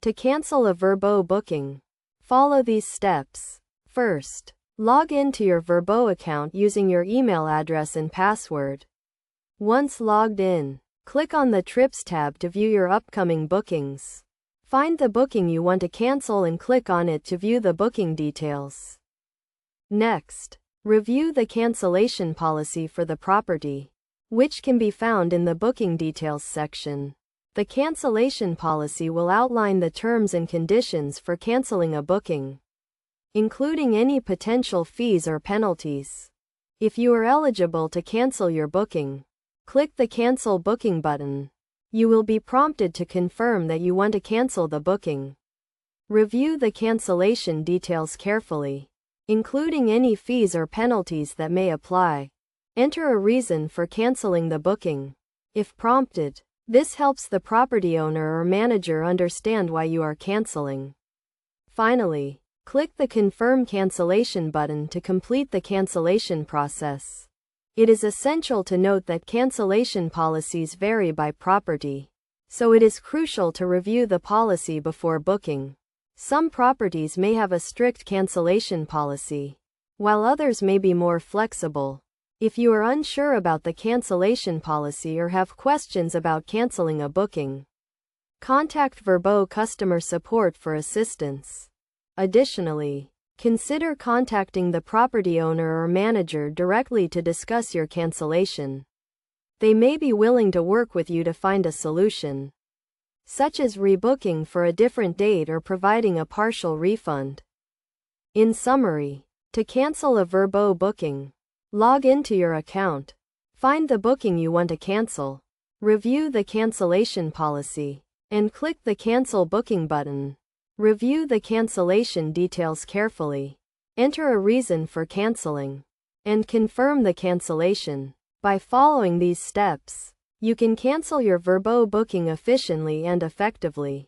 To cancel a Vrbo booking, follow these steps. First, log into your Vrbo account using your email address and password. Once logged in, click on the Trips tab to view your upcoming bookings. Find the booking you want to cancel and click on it to view the booking details. Next, review the cancellation policy for the property, which can be found in the booking details section. The cancellation policy will outline the terms and conditions for canceling a booking, including any potential fees or penalties. If you are eligible to cancel your booking, click the Cancel Booking button. You will be prompted to confirm that you want to cancel the booking. Review the cancellation details carefully, including any fees or penalties that may apply. Enter a reason for canceling the booking, if prompted. This helps the property owner or manager understand why you are canceling. Finally, click the Confirm Cancellation button to complete the cancellation process. It is essential to note that cancellation policies vary by property, so it is crucial to review the policy before booking. Some properties may have a strict cancellation policy, while others may be more flexible. If you are unsure about the cancellation policy or have questions about canceling a booking, contact Vrbo customer support for assistance. Additionally, consider contacting the property owner or manager directly to discuss your cancellation. They may be willing to work with you to find a solution, such as rebooking for a different date or providing a partial refund. In summary, to cancel a Vrbo booking, log into your account, find the booking you want to cancel, review the cancellation policy, and click the Cancel Booking button. Review the cancellation details carefully, enter a reason for canceling, and confirm the cancellation. By following these steps, you can cancel your Vrbo booking efficiently and effectively.